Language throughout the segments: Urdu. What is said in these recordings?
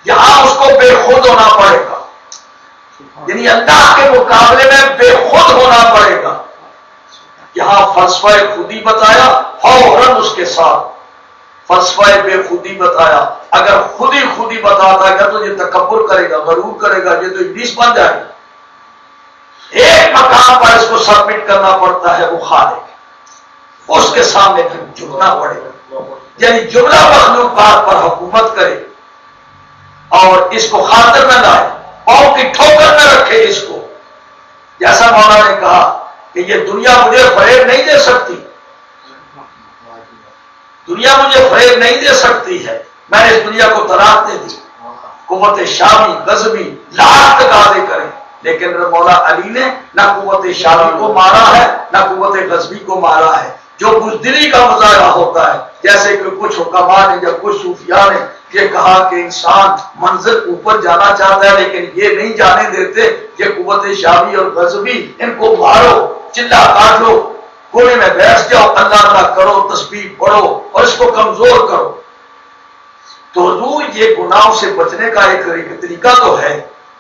یہاں اس کو بے خود ہونا پڑے گا، یعنی اللہ کے مقابلے میں بے خود ہونا پڑے گا۔ یہاں فلسفہ خودی بتایا، فوراً اس کے ساتھ فلسفہ بے خودی بتایا۔ اگر خودی بتاتا ہے تو یہ تکبر کرے گا، غرور کرے گا، یہ تو ابلیس بن جائے گا۔ ایک مقام پر اس کو سبمٹ کرنا پڑتا ہے، وہ خالق، اس کے سامنے پھر جھکنا پڑے گا، یعنی جملہ مخلوقات پر حکومت کرے اور اس کو خاطر میں لائے، پاؤں کی ٹھوکر میں رکھے اس کو۔ جیسا مولانا نے کہا کہ یہ دنیا مجھے فریب نہیں دے سکتی، دنیا مجھے فریب نہیں دے سکتی ہے، میں نے اس دنیا کو طلاق دے دی۔ قوت شامی غضبی لاکھ تقاضے کریں، لیکن مولا علی نے نہ قوت شامی کو مارا ہے نہ قوت غضبی کو مارا ہے۔ جو بزدلی کا مظاہرہ ہوتا ہے، جیسے کہ کچھ حکماء نے یا کچھ صوفیاء نے یہ کہا کہ انسان منزل اوپر جانا چاہتا ہے لیکن یہ نہیں جانے دیتے، یہ قوت شامی اور غضبی، ان کو مارو، چلا کاٹ لو، کونے میں بیٹھ جاؤ، اللہ اللہ کرو، تسبیح پڑھو اور اس کو کمزور کرو۔ تو حضور یہ گناہوں سے بچنے کا ایک طریقہ تو ہے،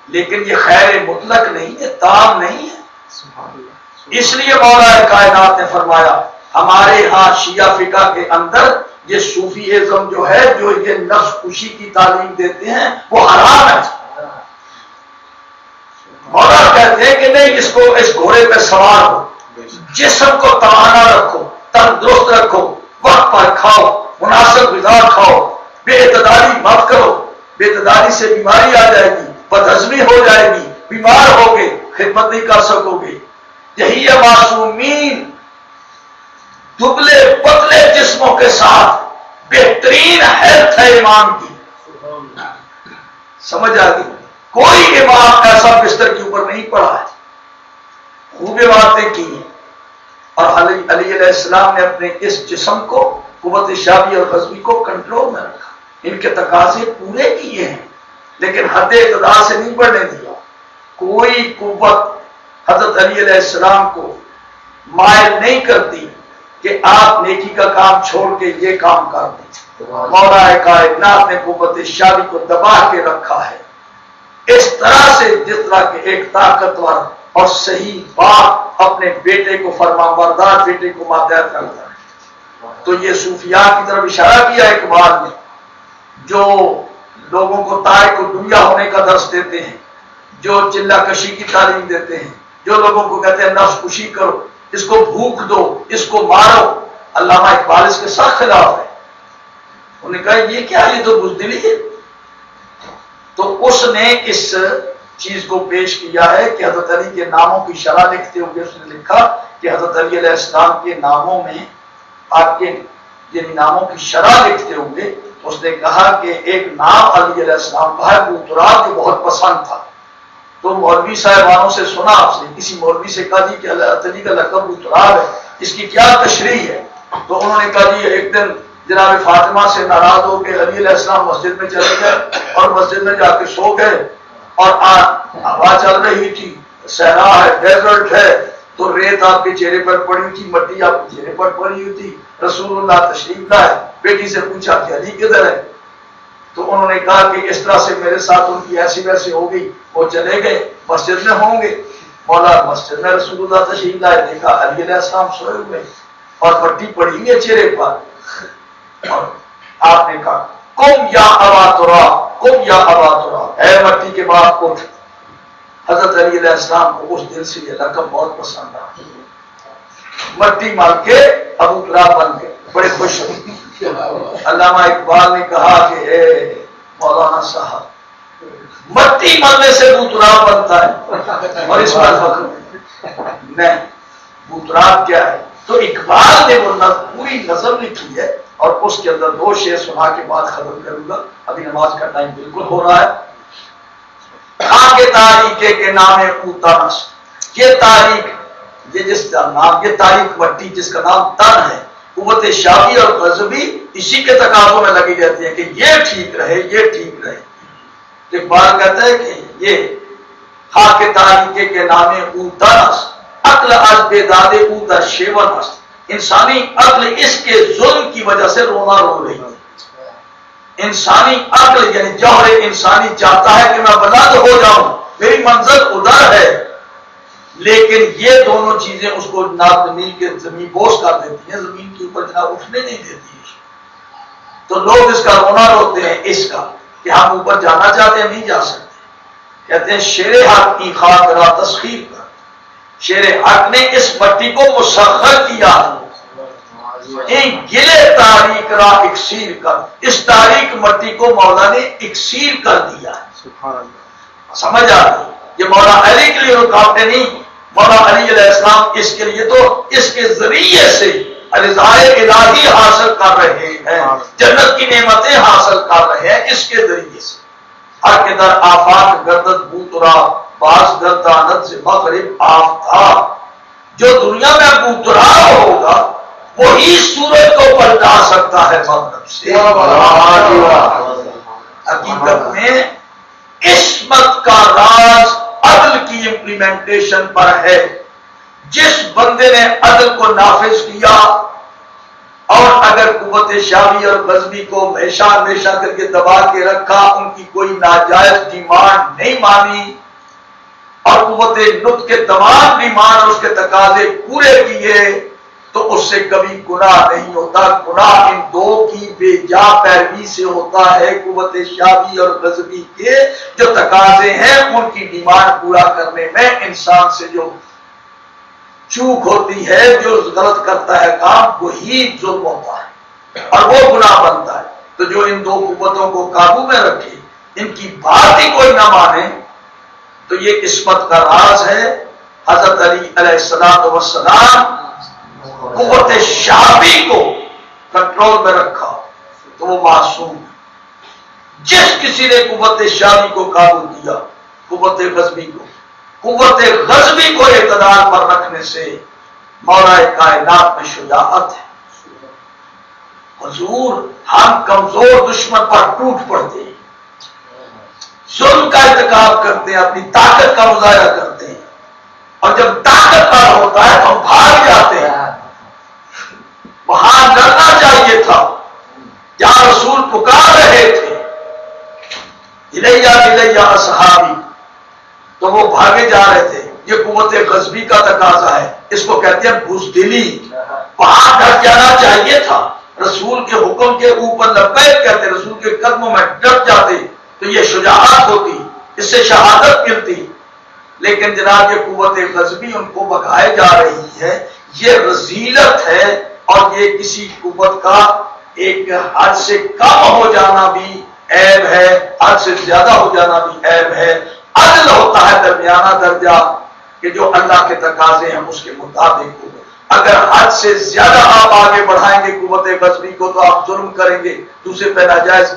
لیکن یہ خیر مطلق نہیں ہے، تام نہیں ہے۔ اس لیے مولا کائنات نے فرمایا ہمارے ہاں شیعہ فقہ کے اندر یہ صوفیزم جو ہے، جو یہ نفس کشی کی تعلیم دیتے ہیں، وہ حرام ہے۔ مولا کہتے ہیں کہ نہیں، اس گھوڑے پہ سوار ہو، جسم کو توانا رکھو، تندرست رکھو، وقت پر کھاؤ، مناسب غذا کھاؤ، بے اعتدالی مت کرو، بے اعتدالی سے بیماری آ جائے گی، بدہضمی ہو جائے گی، بیمار ہوگے، خدمت نہیں کر سکو گے۔ یہی ہے معصومین دبلے پتلے جسموں کے ساتھ بہترین ہیلتھ ہے ایمان کی۔ سمجھ آ گئی؟ کوئی امام ایسا بستر کے اوپر نہیں پڑا ہے، خوب باتیں کی ہیں، اور علی علیہ السلام نے اپنے اس جسم کو قوت شامی اور غضبی کو کنٹرول میں رکھا، ان کے تقاضے پورے کیے ہیں، لیکن حد اقتدار سے نہیں بڑھنے دیا۔ کوئی قوت حضرت علی علیہ السلام کو مائل نہیں کرتی کہ آپ نیکی کا کام چھوڑ کے یہ کام کر دیں۔ مولا کائنات نے قوت شامی کو دبا کے رکھا ہے اس طرح سے، جس طرح کہ ایک طاقتور اور صحیح باپ اپنے بیٹے کو فرمانبردار بیٹے کو ماتحت کرتا ہے۔ تو یہ صوفیاء کی طرف اشارہ کیا اقبال نے، جو لوگوں کو تارک دنیا ہونے کا درس دیتے ہیں، جو چلہ کشی کی تعلیم دیتے ہیں، جو لوگوں کو کہتے ہیں نفس کشی کرو، اس کو بھوک دو، اس کو مارو۔ علامہ اقبال اس کے سخت خلاف ہے، انہوں نے کہا یہ کیا، یہ تو بزدلی ہے۔ تو اس نے اس چیز کو پیش کیا ہے کہ حضرت علی کے ناموں کی شرح لکھتے ہوئے اس نے لکھا کہ حضرت علی علیہ السلام کے ناموں میں آپ کے یعنی ناموں کی شرح لکھتے ہوئے اس نے کہا کہ ایک نام علی علیہ السلام کا ہے ابو تراب، جو بہت پسند تھا۔ تو مولوی صاحبانوں سے سنا، آپ سے کسی مولوی سے کہا جی کہ حضرت علی کا لقب ابو تراب ہے، اس کی کیا تشریح ہے؟ تو انہوں نے کہا جی ایک دن جناب فاطمہ سے ناراض ہو کے علی علیہ السلام مسجد میں چلے گئے اور مسجد میں جا کے سو گئے، اور ہوا چل رہی تھی، صحرا ہے، ڈیزرٹ ہے، تو ریت آپ کے چہرے پر پڑی تھی، مٹی آپ کے چہرے پر پڑی ہوئی تھی، رسول اللہ تشریف لائے، بیٹی سے پوچھا کہ علی کدھر ہے؟ تو انہوں نے کہا کہ اس طرح سے میرے ساتھ ان کی ایسی ویسی ہو گئی، وہ چلے گئے، مسجد میں ہوں گے۔ مولا مسجد میں رسول اللہ تشریف لائے، دیکھا علی علیہ السلام سوئے ہوئے اور مٹی پڑی ہوئی ہے چہرے پر، اور آپ نے کہا قم یا ابا تراب، قم یا ابا تراب، اے مٹی کے باپ اٹھ۔ حضرت علی علیہ السلام کو اس دن سے یہ لقب بہت پسند آیا، مٹی مال کے ابو تراب بن گئے، بڑے خوش ہوئے۔ علامہ اقبال نے کہا کہ اے مولانا صاحب، مٹی ملنے سے ابو تراب بنتا ہے اور اس پر فخر نہیں، ابو تراب کیا ہے؟ تو اقبال نے وہ پوری نظم لکھی ہے، اور اس کے اندر دو شعر سنا کے بعد ختم کروں گا، ابھی نماز کا ٹائم بالکل ہو رہا ہے۔ آگے تاریخ کے نام اوتانس، یہ تاریخ، یہ جس کا نام، یہ تاریخ مٹی جس کا نام تن ہے، قوت شامی اور غضبی اسی کے تقاضوں میں لگی رہتی ہے کہ یہ ٹھیک رہے، یہ ٹھیک رہے۔ اقبال کہتا ہے کہ یہ خاک تاریخ کے نام اوتانس، عقل از بیداد او در شیون است، انسانی عقل اس کے ظلم کی وجہ سے رونا رو رہی ہے۔ انسانی عقل یعنی جوہر انسانی چاہتا ہے کہ میں بلند ہو جاؤں، میری منزل ادھر ہے، لیکن یہ دونوں چیزیں اس کو زمین کے زمین بوس کر دیتی ہیں، زمین کے اوپر جناب اٹھنے نہیں دیتی ہے۔ تو لوگ اس کا رونا روتے ہیں اس کا کہ ہم اوپر جانا چاہتے ہیں، نہیں جا سکتے۔ کہتے ہیں شیر حق کی خاک را تسخیر کر، شیر حق نے اس مٹی کو مسخر کیا، گلے تاریک را اکسیر کر، اس تاریک مٹی کو مولا نے اکسیر کر دیا۔ سمجھ آ رہی؟ یہ مولا علی کے لیے رکاوٹیں نہیں، مولا علی علیہ السلام اس کے لیے تو اس کے ذریعے سے رضائے الہی حاصل کر رہے ہیں، جنت کی نعمتیں حاصل کر رہے ہیں اس کے ذریعے سے۔ ہر کے در آفاق گردت بوترا، باز گردانت سے مغرب آفتاب، جو دنیا میں بوترا ہوگا وہی سورج کو پلٹا سکتا ہے مغرب سے۔ حقیقت میں عصمت کا راز عدل کی امپلیمنٹیشن پر ہے۔ جس بندے نے عدل کو نافذ کیا اور اگر قوت شامی اور غزبی کو ہمیشہ ہمیشہ کر کے دبا کے رکھا، ان کی کوئی ناجائز ڈیمانڈ نہیں مانی اور قوت نطق کے تمام ڈیمانڈ اس کے تقاضے پورے کیے، تو اس سے کبھی گناہ نہیں ہوتا۔ گناہ ان دو کی بے جا پیروی سے ہوتا ہے، قوت شامی اور غزبی کے جو تقاضے ہیں ان کی ڈیمانڈ پورا کرنے میں انسان سے جو چوک ہوتی ہے، جو غلط کرتا ہے کام، وہی ظلم ہوتا ہے اور وہ گناہ بنتا ہے۔ تو جو ان دو قوتوں کو قابو میں رکھے، ان کی بات ہی کوئی نہ مانے، تو یہ عصمت کا راز ہے۔ حضرت علی علیہ السلام قوت شعبی کو کنٹرول میں رکھا تو وہ معصوم ہے۔ جس کسی نے قوت شعبی کو قابو کیا، قوت غزبی کو، قوت غزبی کو اعتدال پر رکھنے سے مولا کائنات میں شجاعت ہے۔ حضور ہم کمزور دشمن پر ٹوٹ پڑتے ہیں، ظلم کا ارتکاب کرتے ہیں، اپنی طاقت کا مظاہرہ کرتے ہیں، اور جب طاقت پر ہوتا ہے تو ہم بھاگ جاتے ہیں۔ وہاں لڑنا چاہیے تھا جہاں رسول پکار رہے تھے، الیہ الیہ اصحابی، تو وہ بھاگے جا رہے تھے۔ یہ قوت غزبی کا تقاضا ہے، اس کو کہتے ہیں بزدلی۔ وہاں ڈٹ جانا چاہیے تھا، رسول کے حکم کے اوپر لبیک کہتے، رسول کے قدموں میں ڈٹ جاتے تو یہ شجاعت ہوتی، اس سے شہادت ملتی۔ لیکن جناب یہ قوت غزبی ان کو بھگائے جا رہی ہے، یہ رذیلت ہے، اور یہ کسی قوت کا ایک حد سے کم ہو جانا بھی عیب ہے، حد سے زیادہ ہو جانا بھی عیب ہے۔ عدل ہوتا ہے درمیانہ درجہ کہ جو اللہ کے تقاضے ہیں اس کے مطابق ہو۔ اگر حد سے زیادہ آپ آگے بڑھائیں گے قوت غزبی کو تو آپ ظلم کریں گے، دوسرے پہ ناجائز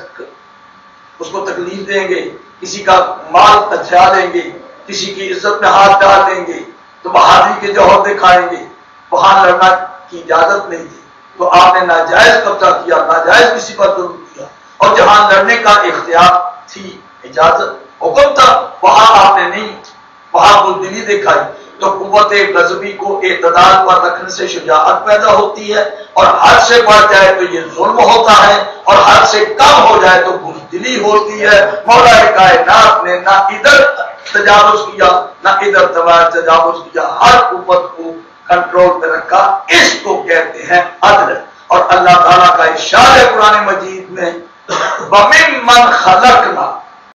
اس کو تکلیف دیں گے، کسی کا مال ہتھیا دیں گے، کسی کی عزت میں ہاتھ ڈال دیں گے، تو بہادری کے جوہر دکھائیں گے۔ وہاں لڑنا کی اجازت نہیں تھی، تو آپ نے ناجائز قبضہ کیا، ناجائز کسی پر ظلم کیا، اور جہاں لڑنے کا اختیار تھی، اجازت حکم تھا، وہاں آپ نے نہیں، وہاں بزدلی دکھائی۔ تو قوت غزبی کو اعتدال پر رکھنے سے شجاعت پیدا ہوتی ہے، اور حد سے بڑھ جائے تو یہ ظلم ہوتا ہے، اور حد سے کم ہو جائے تو بزدلی ہوتی ہے۔ مولا کائنات نے نہ ادھر تجاوز کیا نہ ادھر تجاوز کیا، ہر قوت کو کنٹرول میں رکھا، اس کو کہتے ہیں عدل۔ اور اللہ تعالیٰ کا ارشاد ہے قرآن مجید میں، وَمِمَّنْ خَلَقْنَا